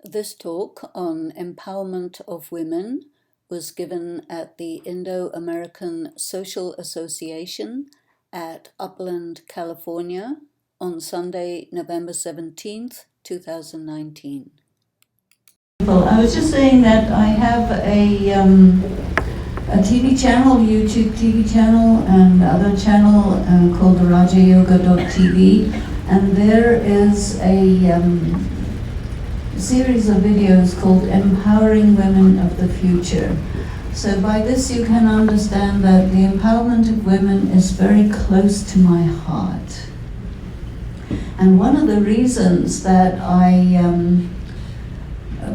This talk on empowerment of women was given at the Indo-American Social Association at Upland, California on Sunday, November 17th, 2019. I was just saying that I have a TV channel, YouTube TV channel, and other channel called rajayoga.tv, and there is a series of videos called Empowering Women of the Future. So by this you can understand that the empowerment of women is very close to my heart. And one of the reasons that I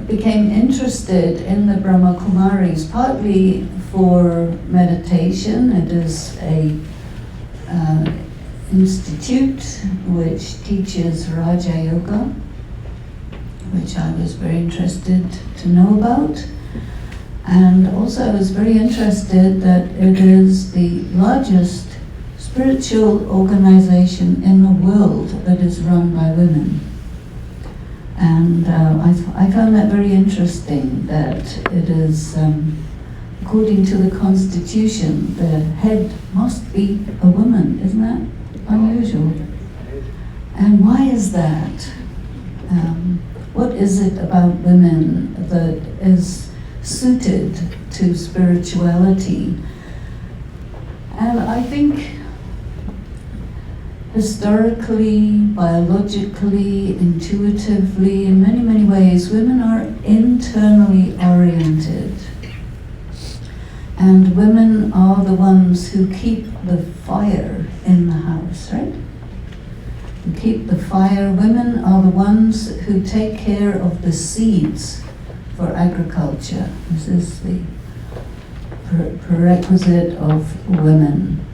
became interested in the Brahma Kumaris, partly for meditation. It is a institute which teaches Raja Yoga, which I was very interested to know about. And also I was very interested that it is the largest spiritual organization in the world that is run by women. And I found that very interesting, that it is, according to the Constitution, the head must be a woman. Isn't that unusual? And why is that? What is it about women that is suited to spirituality? And I think historically, biologically, intuitively, in many, many ways, women are internally oriented. And women are the ones who keep the fire in the house, right? Who keep the fire. Women are the ones who take care of the seeds for agriculture. This is the prerequisite of women.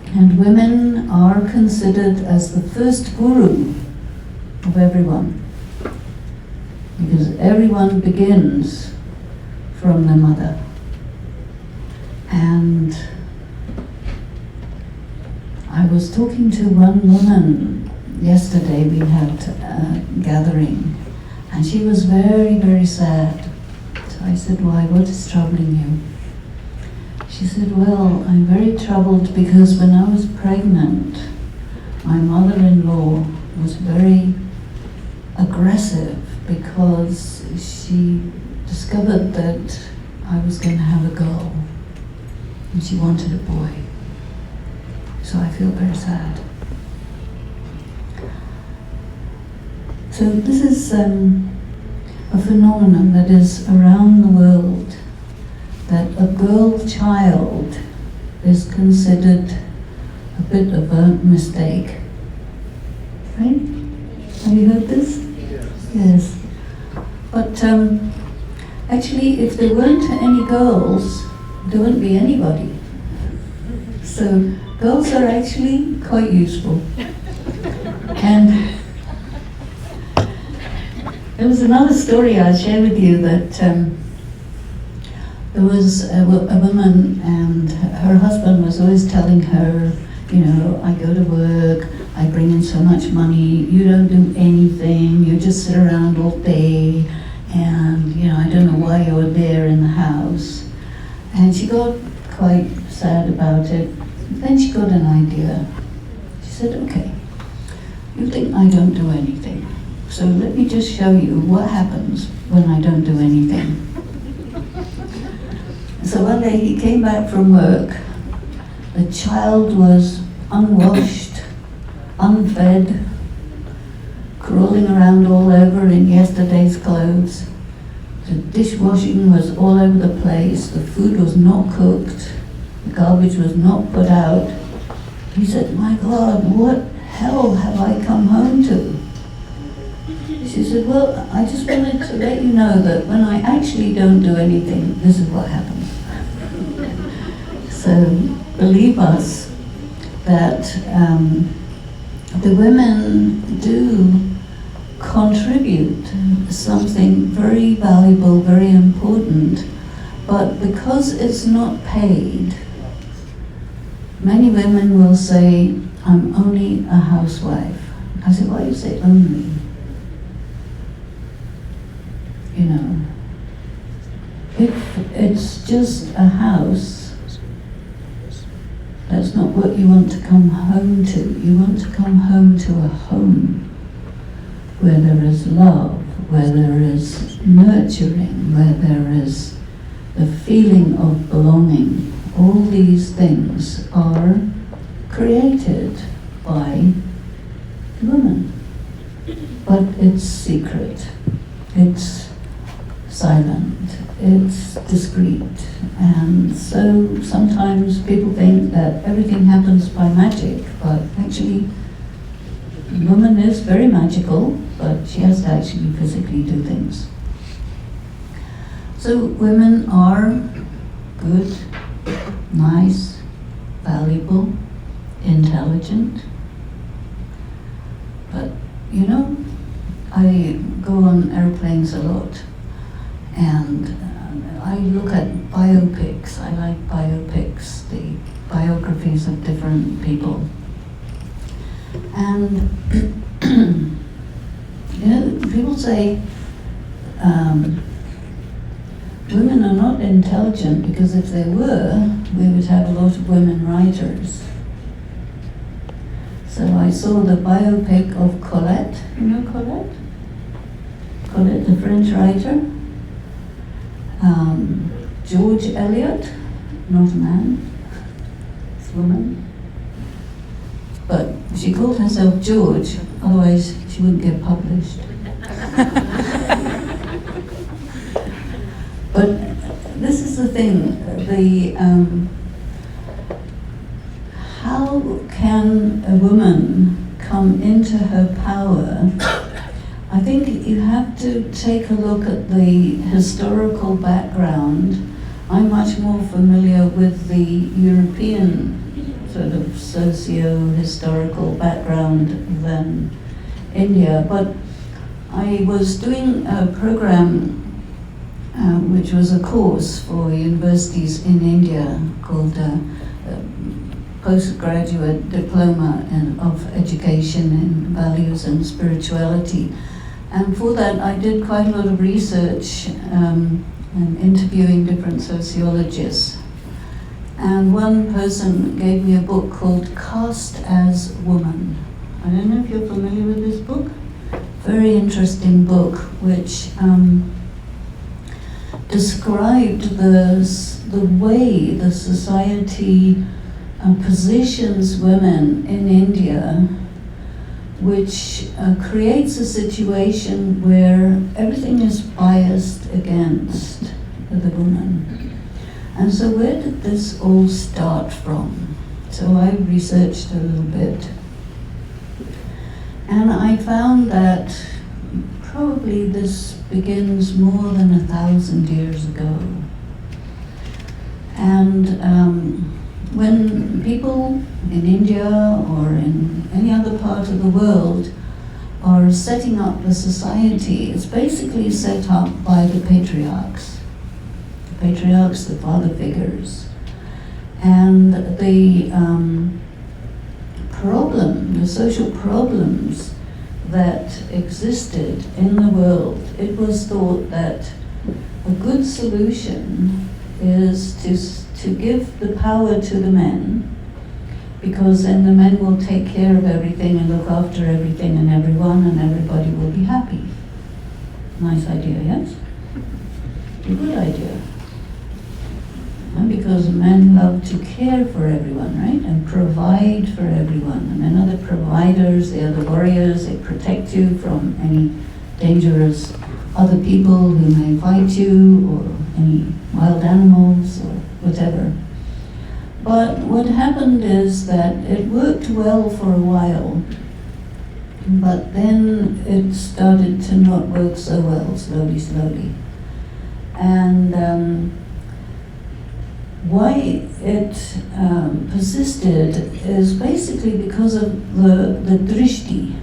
And women are considered as the first guru of everyone, because everyone begins from the mother. And I was talking to one woman yesterday. We had a gathering, and she was very, very sad. So I said, "Why, what is troubling you?" She said, "Well, I'm very troubled because when I was pregnant, my mother-in-law was very aggressive because she discovered that I was going to have a girl, and she wanted a boy. So I feel very sad." So this is a phenomenon that is around the world, that a girl child is considered a bit of a mistake. Right? Have you heard this? Yes. But actually, if there weren't any girls, there wouldn't be anybody. So girls are actually quite useful. And there was another story I'll share with you, that there was a woman, and her husband was always telling her, "I go to work, I bring in so much money, you don't do anything, you just sit around all day, and I don't know why you're there in the house." And she got quite sad about it. Then she got an idea. She said, "Okay, you think I don't do anything, so let me just show you what happens when I don't do anything." So one day he came back from work. The child was unwashed, unfed, crawling around all over in yesterday's clothes. The dishwashing was all over the place. The food was not cooked. The garbage was not put out. He said, "My God, what hell have I come home to?" She said, "Well, I just wanted to let you know that when I actually don't do anything, this is what happens." So believe us that the women do contribute something very valuable, very important, but because it's not paid, many women will say, "I'm only a housewife." I said, "Why do you say only?" you know, if it's just a house, that's not what you want to come home to. You want to come home to a home where there is love, where there is nurturing, where there is the feeling of belonging. All these things are created by women. But it's secret, it's silent, it's discreet. And so sometimes people think that everything happens by magic, but actually the woman is very magical, but she has to actually physically do things. So women are good, nice, valuable, intelligent. But you know, I go on airplanes a lot, and I look at biopics. I like biopics, the biographies of different people. And you know, people say women are not intelligent because if they were, we would have a lot of women writers. So I saw the biopic of Colette. You know Colette? Colette, the French writer. George Eliot, not a man, it's a woman. But she called herself George, otherwise she wouldn't get published. But this is the thing, how can a woman come into her power? I think you have to take a look at the historical background. I'm much more familiar with the European sort of socio-historical background than India, but I was doing a program which was a course for universities in India called Postgraduate Diploma of Education in Values and Spirituality. And for that I did quite a lot of research and interviewing different sociologists. And one person gave me a book called Caste as Woman. I don't know if you're familiar with this book. Very interesting book, which described the way the society positions women in India, which creates a situation where everything is biased against the woman. And so where did this all start from? So I researched a little bit, and I found that probably this begins more than 1,000 years ago. And when people in India or in any other part of the world are setting up the society, it's basically set up by the patriarchs. The patriarchs, the father figures. And the the social problems that existed in the world, it was thought that a good solution is to give the power to the men, because then the men will take care of everything and look after everything and everyone, and everybody will be happy. Nice idea, yes? A good idea. And because men love to care for everyone, right? And provide for everyone. And men are the providers, they are the warriors, they protect you from any dangerous other people who may fight you, or any wild animals, or whatever. But what happened is that it worked well for a while, but then it started to not work so well, slowly. And why it persisted is basically because of the drishti.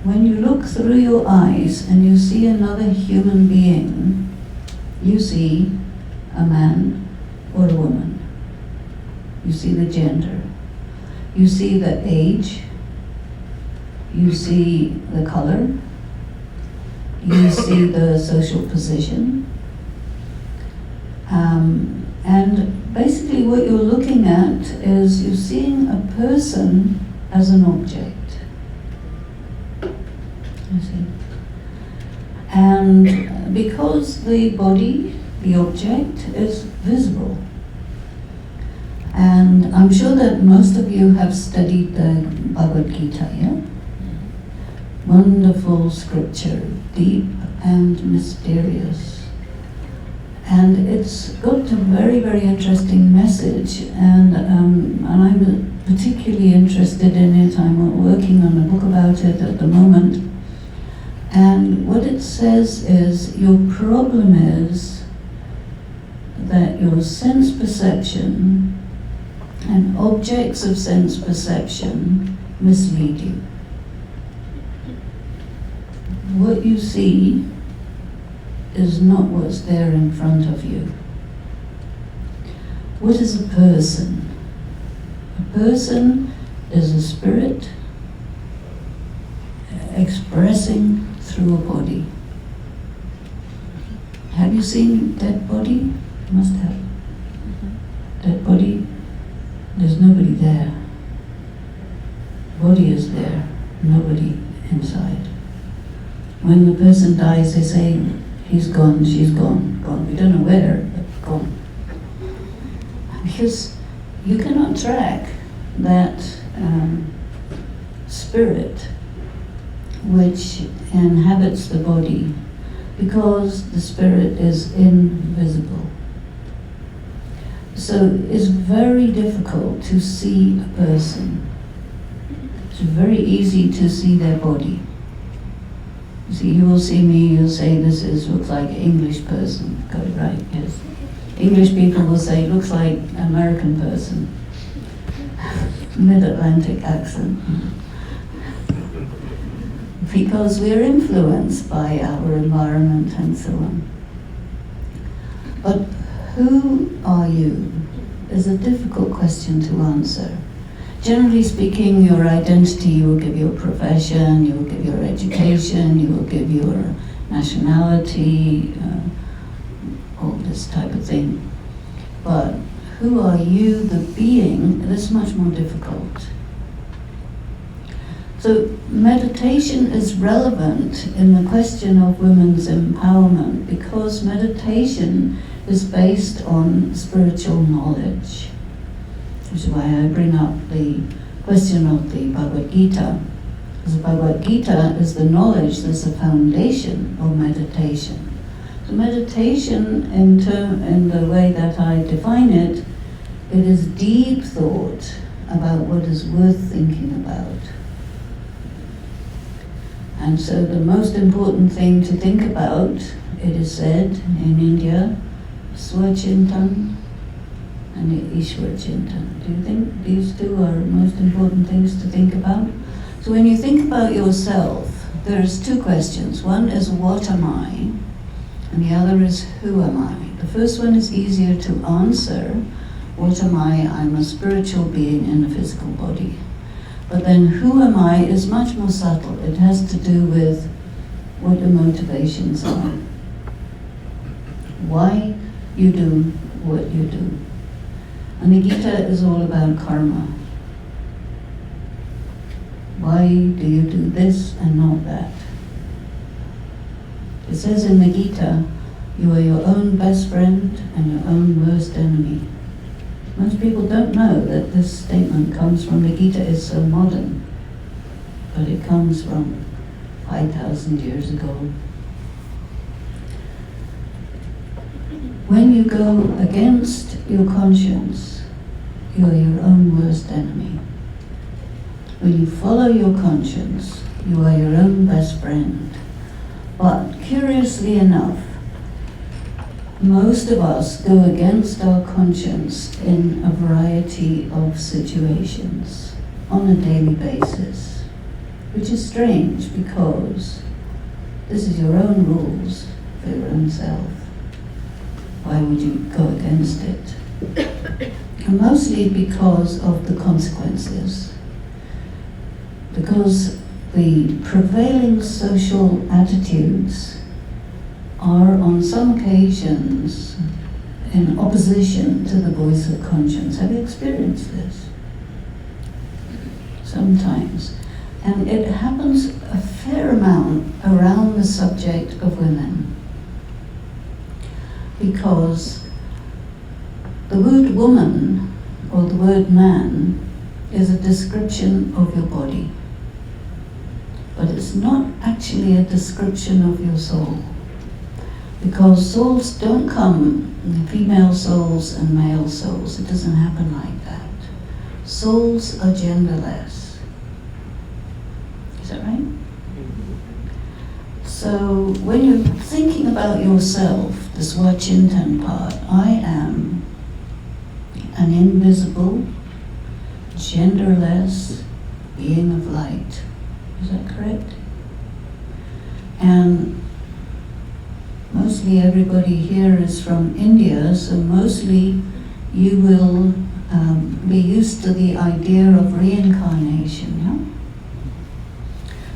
When you look through your eyes and you see another human being, you see a man or a woman. You see the gender. You see the age. You see the color. you see the social position. And basically what you're looking at is you're seeing a person as an object. You see? And because the body, the object, is visible, and I'm sure that most of you have studied the Bhagavad Gita, yeah? Wonderful scripture, deep and mysterious. And it's got a very, very interesting message, and I'm particularly interested in it. I'm working on a book about it at the moment. And what it says is, your problem is that your sense perception and objects of sense perception mislead you. What you see is not what's there in front of you. What is a person? A person is a spirit expressing through a body. Have you seen dead body? You must have. Dead body, there's nobody there. Body is there, nobody inside. When the person dies, they say, he's gone, she's gone, gone. We don't know where, but gone. Because you cannot track that spirit which inhabits the body, because the spirit is invisible. So it's very difficult to see a person. It's very easy to see their body. You see, you will see me, you'll say looks like an English person. Got it right, yes. English people will say, looks like an American person. Mid-Atlantic accent. Because we're influenced by our environment and so on. But who are you is a difficult question to answer. Generally speaking, your identity, you will give your profession, you will give your education, you will give your nationality, all this type of thing. But who are you, the being, is much more difficult. So meditation is relevant in the question of women's empowerment, because meditation is based on spiritual knowledge. Which is why I bring up the question of the Bhagavad Gita. Because the Bhagavad Gita is the knowledge that's the foundation of meditation. So meditation, in the way that I define it, it is deep thought about what is worth thinking about. And so the most important thing to think about, it is said in India, Swachintan and Ishwar Chintan. Do you think these two are most important things to think about? So when you think about yourself, there's two questions. One is, what am I? And the other is, who am I? The first one is easier to answer. What am I? I'm a spiritual being in a physical body. But then who am I is much more subtle. It has to do with what your motivations are. Why you do what you do. And the Gita is all about karma. Why do you do this and not that? It says in the Gita, you are your own best friend and your own worst enemy. Most people don't know that this statement comes from the Gita. It's so modern, but it comes from 5,000 years ago. When you go against your conscience, you are your own worst enemy. When you follow your conscience, you are your own best friend. But curiously enough, most of us go against our conscience in a variety of situations on a daily basis, which is strange because this is your own rules for your own self. Why would you go against it? And mostly because of the consequences. Because the prevailing social attitudes are on some occasions in opposition to the voice of conscience. Have you experienced this? Sometimes. And it happens a fair amount around the subject of women. Because the word woman or the word man is a description of your body. But it's not actually a description of your soul. Because souls don't come, female souls and male souls. It doesn't happen like that. Souls are genderless. Is that right? So when you're thinking about yourself, the Swachintan part, I am an invisible, genderless being of light. Is that correct? And mostly everybody here is from India, so mostly you will be used to the idea of reincarnation, yeah?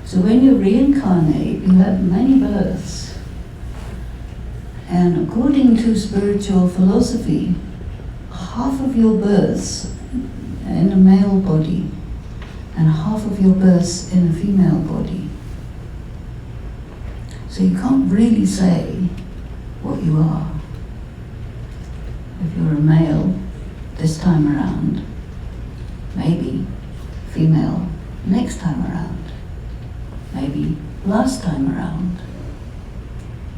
So when you reincarnate, you have many births. And according to spiritual philosophy, half of your births in a male body and half of your births in a female body. So you can't really say what you are. If you're a male this time around, maybe female next time around, maybe last time around.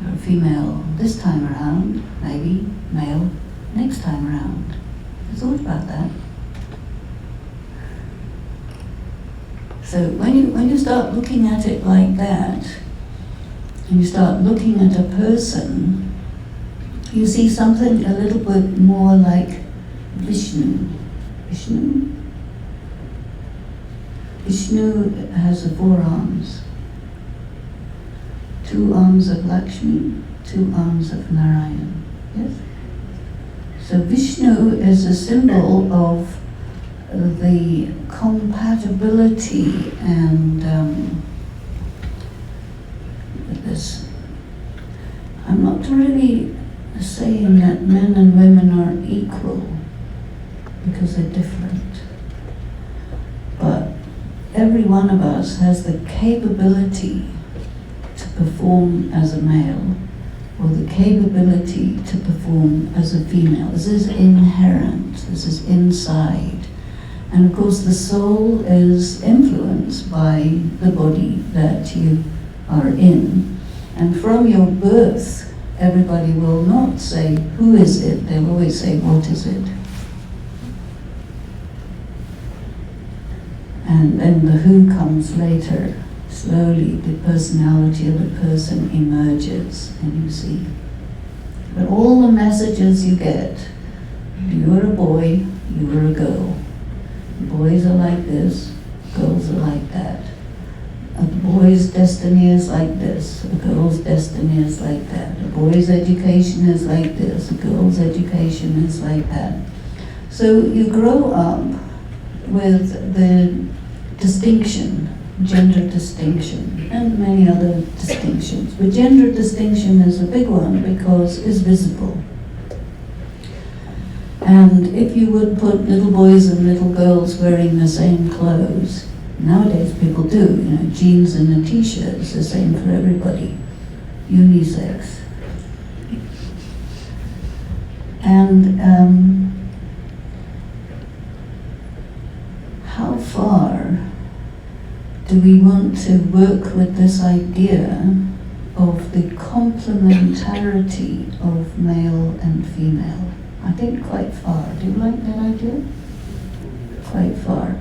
You're a female this time around, maybe male next time around. Have you thought about that? So when you start looking at it like that, and you start looking at a person, you see something a little bit more like Vishnu. Vishnu? Vishnu has the 4 arms. 2 arms of Lakshmi, 2 arms of Narayan. Yes? So Vishnu is a symbol of the compatibility and this. I'm not really saying that men and women are equal, because they're different. But every one of us has the capability to perform as a male, or the capability to perform as a female. This is inherent, this is inside. And of course the soul is influenced by the body that you are in. And from your birth, everybody will not say, who is it? They'll always say, what is it? And then the who comes later. Slowly the personality of the person emerges, and you see. But all the messages you get, you are a boy, you are a girl. Boys are like this, girls are like that. A boy's destiny is like this, a girl's destiny is like that. A boy's education is like this, a girl's education is like that. So you grow up with the distinction, gender distinction, and many other distinctions. But gender distinction is a big one because it's visible. And if you would put little boys and little girls wearing the same clothes, nowadays people do, jeans and a t-shirt is the same for everybody, unisex. And how far do we want to work with this idea of the complementarity of male and female? I think quite far. Do you like that idea? Quite far.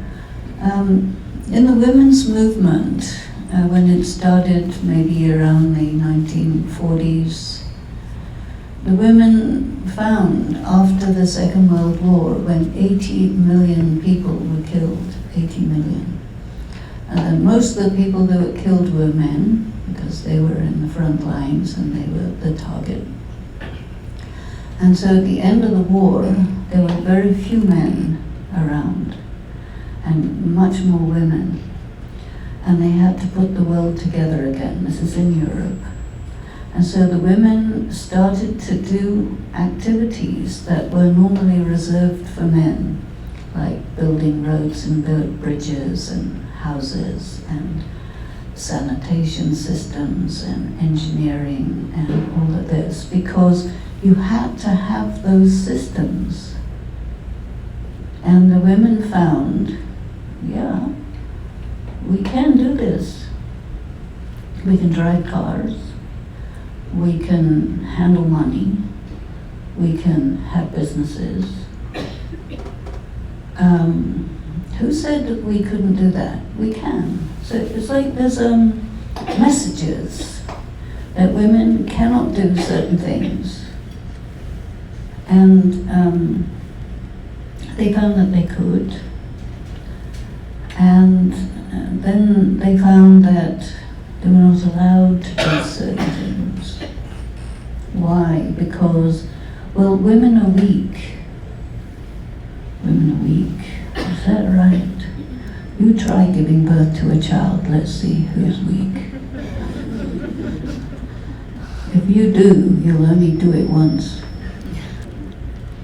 In the women's movement, when it started maybe around the 1940s, the women found after the Second World War, when 80 million people were killed, 80 million, and most of the people that were killed were men, because they were in the front lines and they were the target. And so at the end of the war, there were very few men around, and much more women. and they had to put the world together again. This is in Europe. And so the women started to do activities that were normally reserved for men, like building roads and bridges and houses and sanitation systems and engineering and all of this, because you had to have those systems. And the women found, yeah, we can do this. We can drive cars, we can handle money, we can have businesses. Who said that we couldn't do that? We can. So it's like there's messages that women cannot do certain things. And they found that they could. And then they found that they were not allowed to do certain things. Why? Because, well, women are weak. Women are weak. Is that right? You try giving birth to a child, let's see who's weak. If you do, you'll only do it once.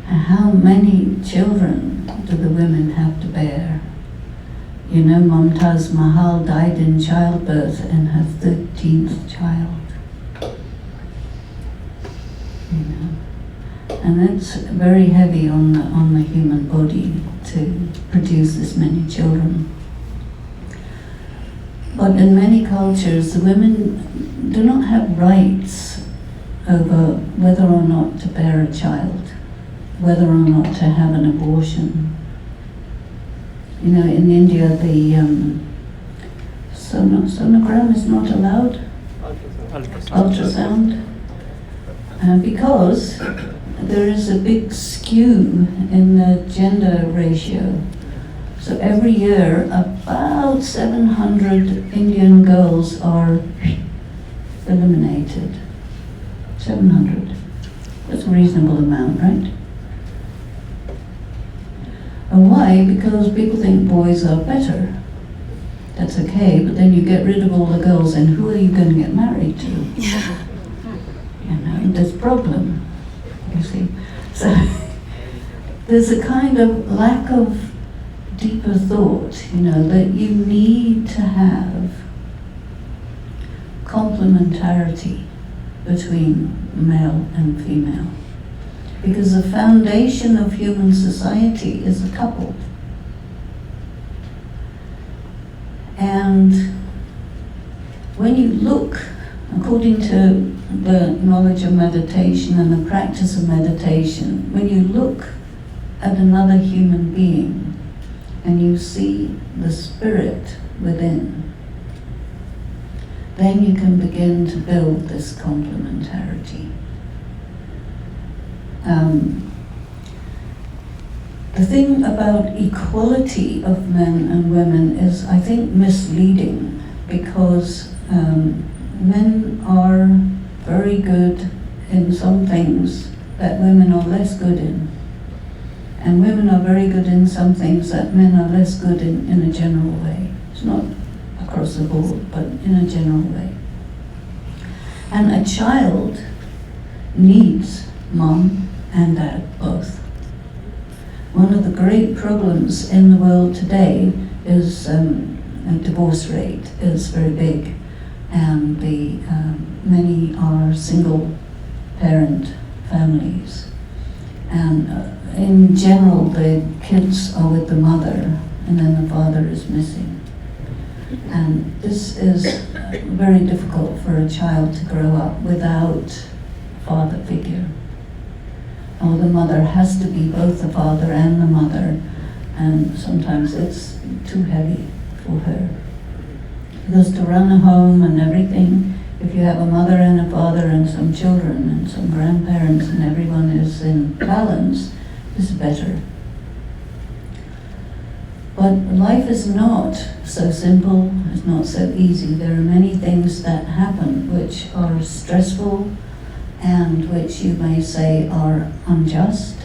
And how many children do the women have to bear? You know, Mumtaz Mahal died in childbirth and her 13th child. You know, and that's very heavy on the human body to produce this many children. But in many cultures, the women do not have rights over whether or not to bear a child, whether or not to have an abortion. You know, in India, the sonogram is not allowed. Ultrasound. Because there is a big skew in the gender ratio. So every year, about 700 Indian girls are eliminated. 700. That's a reasonable amount, right? And why? Because people think boys are better. That's okay, but then you get rid of all the girls, and who are you going to get married to? Yeah. You know, there's a problem, you see. So there's a kind of lack of deeper thought, you know, that you need to have complementarity between male and female. Because the foundation of human society is a couple. And when you look, according to the knowledge of meditation and the practice of meditation, when you look at another human being and you see the spirit within, then you can begin to build this complementarity. The thing about equality of men and women is, I think, misleading, because men are very good in some things that women are less good in. And women are very good in some things that men are less good in a general way. It's not across the board, but in a general way. And a child needs mom and dad both. One of the great problems in the world today is a divorce rate is very big, and many are single parent families. And in general, the kids are with the mother, and then the father is missing. And this is very difficult for a child to grow up without a father figure. Or the mother has to be both the father and the mother, and sometimes it's too heavy for her. Because to run a home and everything, if you have a mother and a father and some children and some grandparents and everyone is in balance, is better. But life is not so simple, it's not so easy. There are many things that happen which are stressful and which you may say are unjust.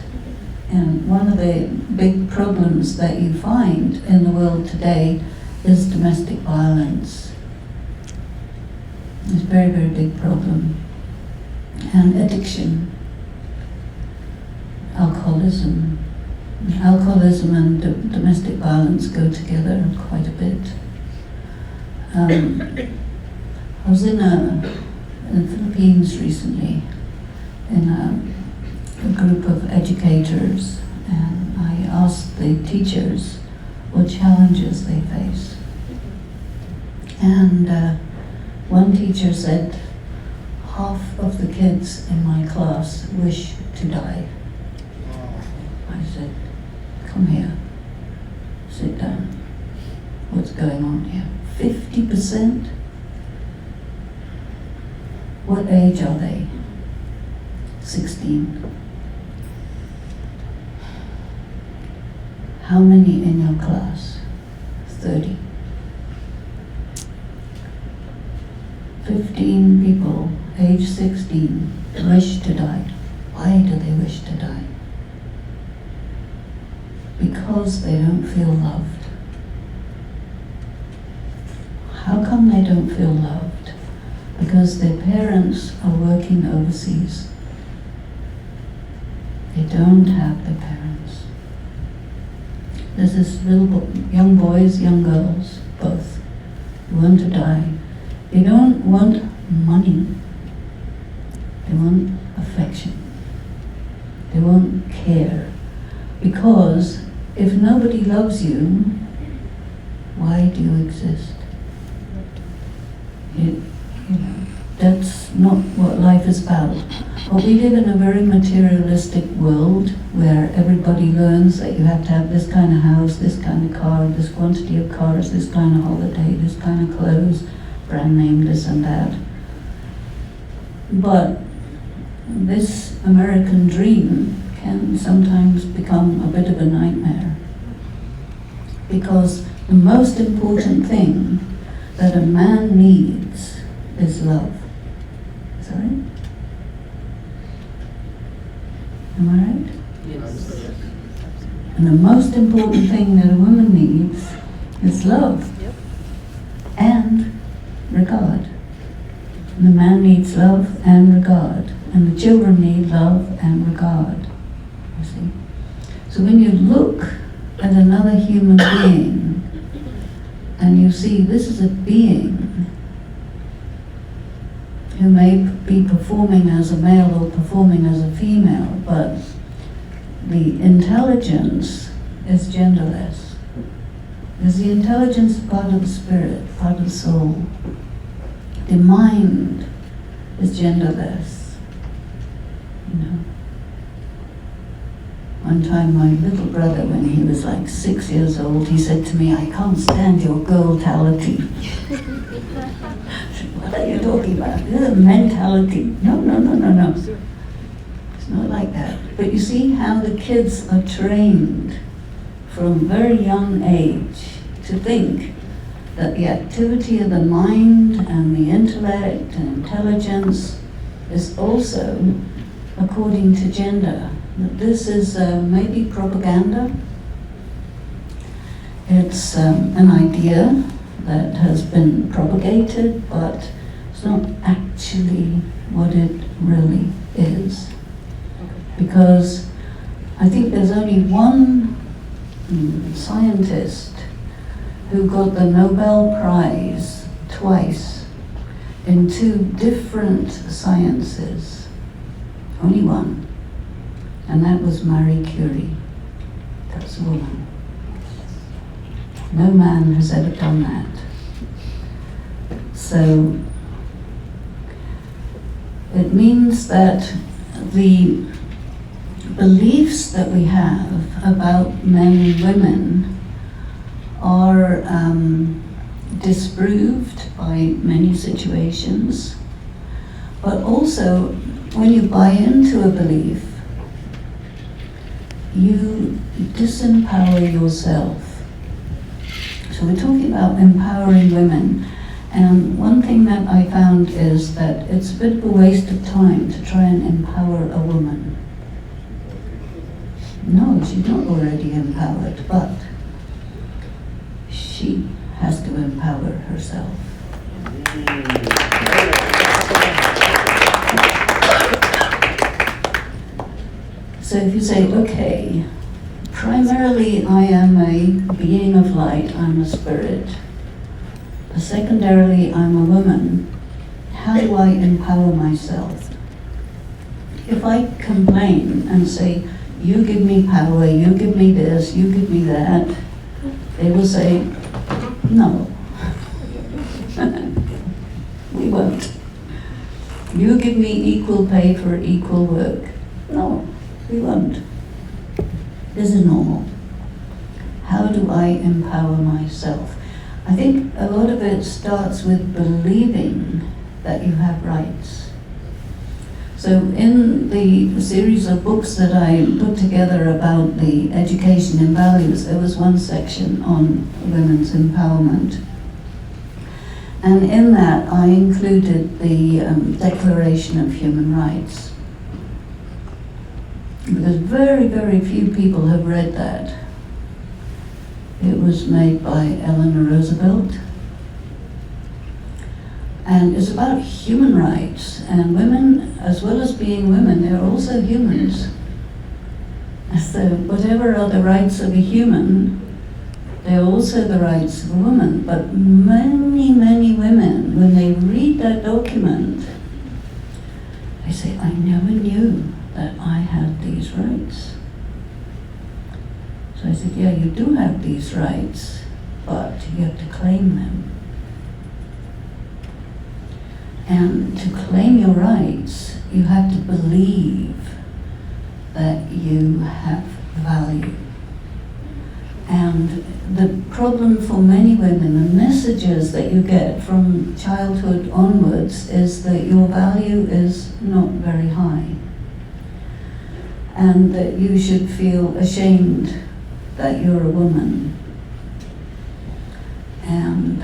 And one of the big problems that you find in the world today is domestic violence. It's a very, very big problem. And addiction, alcoholism. Alcoholism and domestic violence go together quite a bit. I was in the Philippines recently in a group of educators, and I asked the teachers what challenges they face. And one teacher said, half of the kids in my class wish to die. I said, come here, sit down. What's going on here? 50%? What age are they? 16. How many in your class? 30. 15 people, age 16, wish to die. Why do they wish to die? Because they don't feel loved. How come they don't feel loved? Because their parents are working overseas. They don't have their parents. There's this young boys, young girls, both, who want to die. They don't want money. They want affection. They want care. Because if nobody loves you, why do you exist? That's not what life is about. But we live in a very materialistic world where everybody learns that you have to have this kind of house, this kind of car, this quantity of cars, this kind of holiday, this kind of clothes, brand name, this and that. But this American dream can sometimes become a bit of a nightmare. Because the most important thing that a man needs is love. Sorry? Am I right? Yes. And the most important thing that a woman needs is love. Yep. And regard. And the man needs love and regard. And the children need love and regard. You see? So when you look at another human being, and you see this is a being who may be performing as a male or performing as a female, but the intelligence is genderless. Is the intelligence part of the spirit, part of the soul? The mind is genderless. You know. One time my little brother, when he was like 6 years old, he said to me, I can't stand your girltality. I said, what are you talking about? This is a mentality. No. It's not like that. But you see how the kids are trained from very young age to think that the activity of the mind and the intellect and intelligence is also according to gender. That this is maybe propaganda. It's an idea that has been propagated, but it's not actually what it really is. Because I think there's only one scientist who got the Nobel Prize twice in two different sciences. Only one. And that was Marie Curie. That's a woman. No man has ever done that. So it means that the beliefs that we have about men and women are disproved by many situations, but also when you buy into a belief, you disempower yourself. So we're talking about empowering women, and one thing that I found is that it's a bit of a waste of time to try and empower a woman. No, she's not already empowered, but she has to empower herself. So if you say, okay, primarily I am a being of light, I'm a spirit. Secondarily, I'm a woman. How do I empower myself? If I complain and say, you give me power, you give me this, you give me that, they will say, no. We won't. You give me equal pay for equal work. No, we won't. This is normal. How do I empower myself? I think a lot of it starts with believing that you have rights. So in the series of books that I put together about the education and values, there was one section on women's empowerment. And in that I included the Declaration of Human Rights. Because very, very few people have read that. It was made by Eleanor Roosevelt. And it's about human rights, and women, as well as being women, they're also humans. So whatever are the rights of a human, they're also the rights of a woman. But many, many women, when they read that document, they say, I never knew that I had these rights. So I said, yeah, you do have these rights, but you have to claim them. And to claim your rights, you have to believe that you have value. And the problem for many women, the messages that you get from childhood onwards, is that your value is not very high. And that you should feel ashamed that you're a woman. And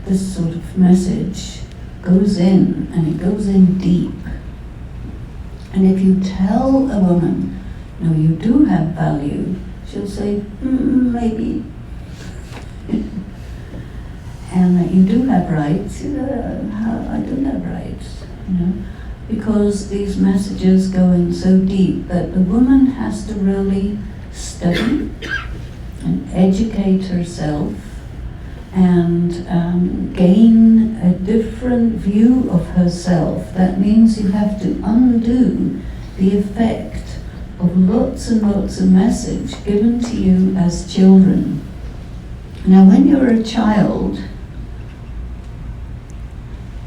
this sort of message goes in, and it goes in deep. And if you tell a woman, no, you do have value, she'll say, maybe. And that you do have rights, I don't have rights, because these messages go in so deep that the woman has to really study and educate herself and gain a different view of herself. That means you have to undo the effect of lots and lots of message given to you as children. Now when you're a child,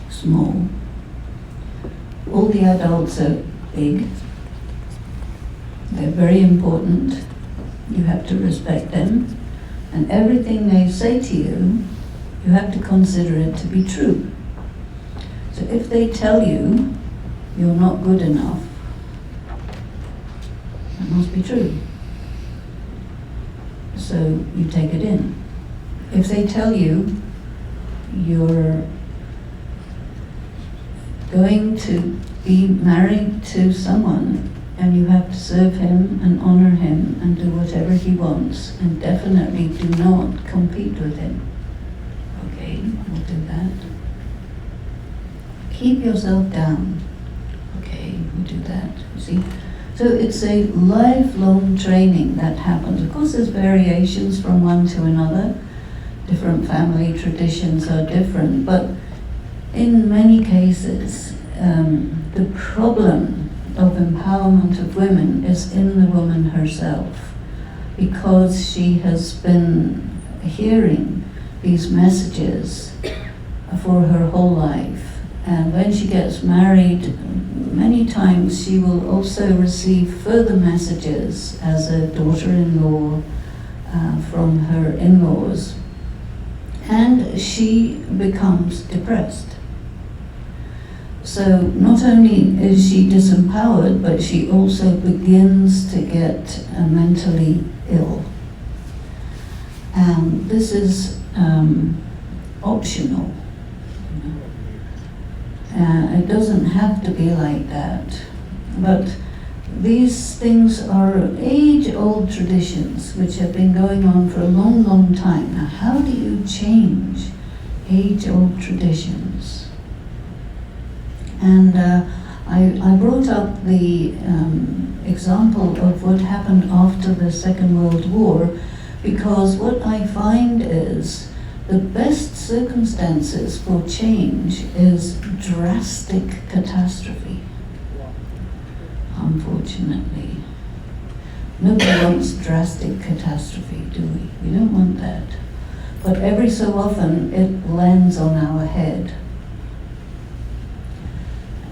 small, all the adults are big, they're very important, you have to respect them, and everything they say to you, you have to consider it to be true. So if they tell you you're not good enough, that must be true. So you take it in. If they tell you you're going to be married to someone and you have to serve him and honor him and do whatever he wants, and definitely do not compete with him. Okay, we'll do that. Keep yourself down. Okay, we'll do that. You see? So it's a lifelong training that happens. Of course, there's variations from one to another. Different family traditions are different, but in many cases, the problem of empowerment of women is in the woman herself, because she has been hearing these messages for her whole life. And when she gets married, many times she will also receive further messages as a daughter-in-law from her in-laws, and she becomes depressed. So not only is she disempowered, but she also begins to get mentally ill. And this is optional. It doesn't have to be like that. But these things are age-old traditions which have been going on for a long, long time. Now, how do you change age-old traditions? And I brought up the example of what happened after the Second World War, because what I find is the best circumstances for change is drastic catastrophe. Unfortunately. Nobody wants drastic catastrophe, do we? We don't want that. But every so often it lands on our head.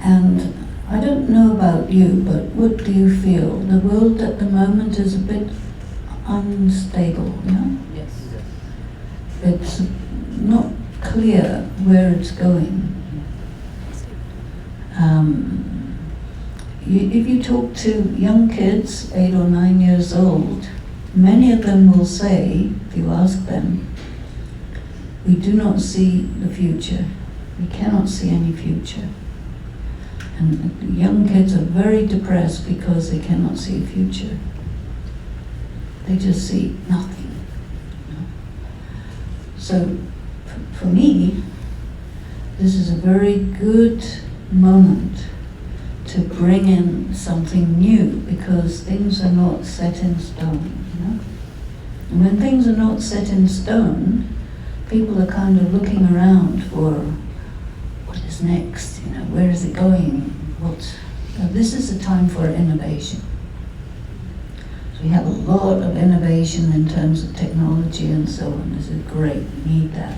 And I don't know about you, but what do you feel? The world at the moment is a bit unstable, yeah? Yes. It's not clear where it's going. If you talk to young kids, 8 or 9 years old, many of them will say, if you ask them, we do not see the future. We cannot see any future. And young kids are very depressed because they cannot see a future. They just see nothing. So, for me, this is a very good moment to bring in something new, because things are not set in stone, you know? And when things are not set in stone, people are kind of looking around for what is next, you know, where is it going? This is a time for innovation. So we have a lot of innovation in terms of technology and so on. This is great, we need that.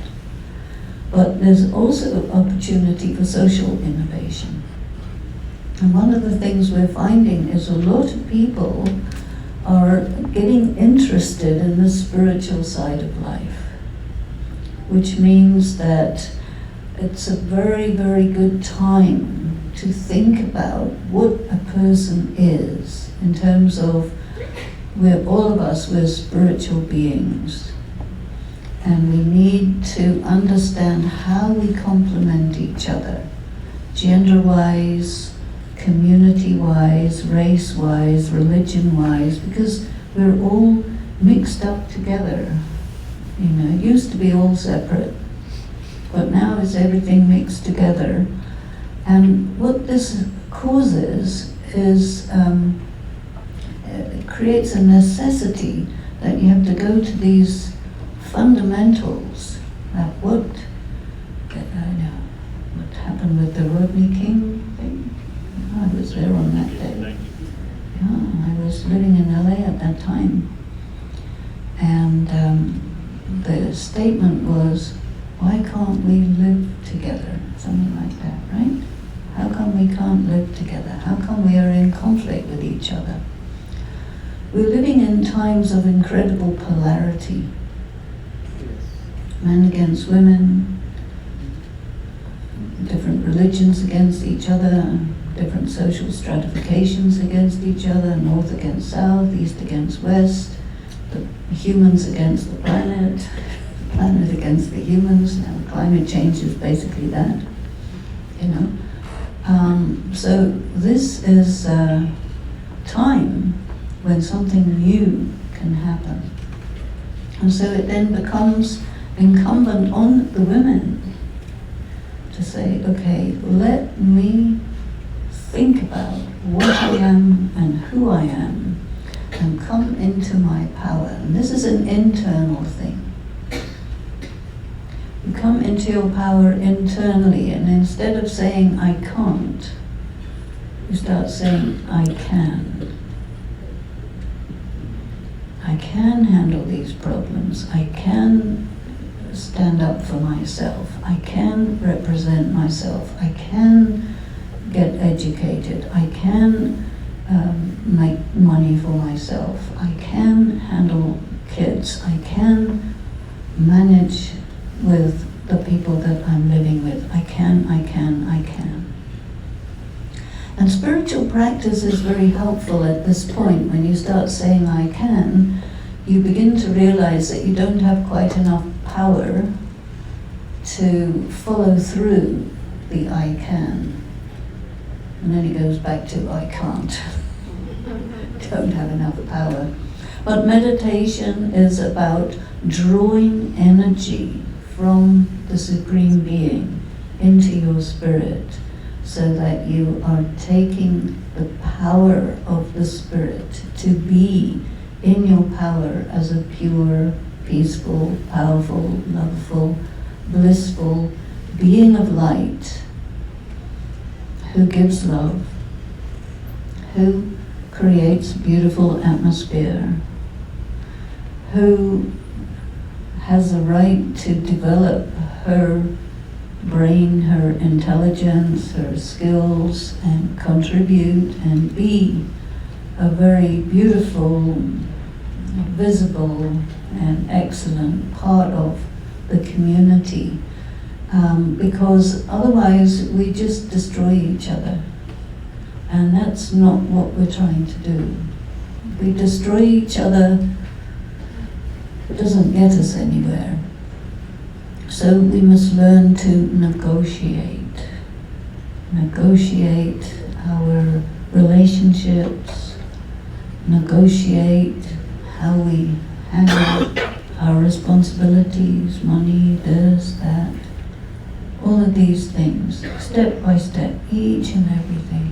But there's also opportunity for social innovation. And one of the things we're finding is a lot of people are getting interested in the spiritual side of life, which means that it's a very, very good time to think about what a person is in terms of all of us, we're spiritual beings. And we need to understand how we complement each other, gender-wise, community-wise, race-wise, religion-wise, because we're all mixed up together. You know, it used to be all separate, but now it's everything mixed together. And what this causes is, it creates a necessity that you have to go to these fundamentals, like what happened with the Rodney King thing. I was there on that day. Yeah, I was living in LA at that time. And the statement was, why can't we live together? Something like that, right? How come we can't live together? How come we are in conflict with each other? We're living in times of incredible polarity. Men against women, different religions against each other, different social stratifications against each other, north against south, east against west, the humans against the planet against the humans. Now, climate change is basically that, you know. So this is a time when something new can happen. And so it then becomes incumbent on the women to say, okay, let me think about what I am and who I am and come into my power. And this is an internal thing. You come into your power internally, and instead of saying I can't, you start saying I can. I can handle these problems. I can stand up for myself. I can represent myself. I can get educated. I can make money for myself. I can handle kids. I can manage with the people that I'm living with. I can. And spiritual practice is very helpful at this point. When you start saying I can, you begin to realize that you don't have quite enough power to follow through the I can. And then it goes back to I can't. don't have enough power. But meditation is about drawing energy from the Supreme Being into your spirit, so that you are taking the power of the spirit to be in your power as a pure, peaceful, powerful, loveful, blissful being of light who gives love, who creates beautiful atmosphere, who has the right to develop her brain, her intelligence, her skills, and contribute and be a very beautiful, visible, and excellent part of the community. Because otherwise we just destroy each other. And that's not what we're trying to do. We destroy each other, it doesn't get us anywhere. So we must learn to negotiate our relationships, negotiate how we handle our responsibilities, money, this, that, all of these things, step by step, each and everything.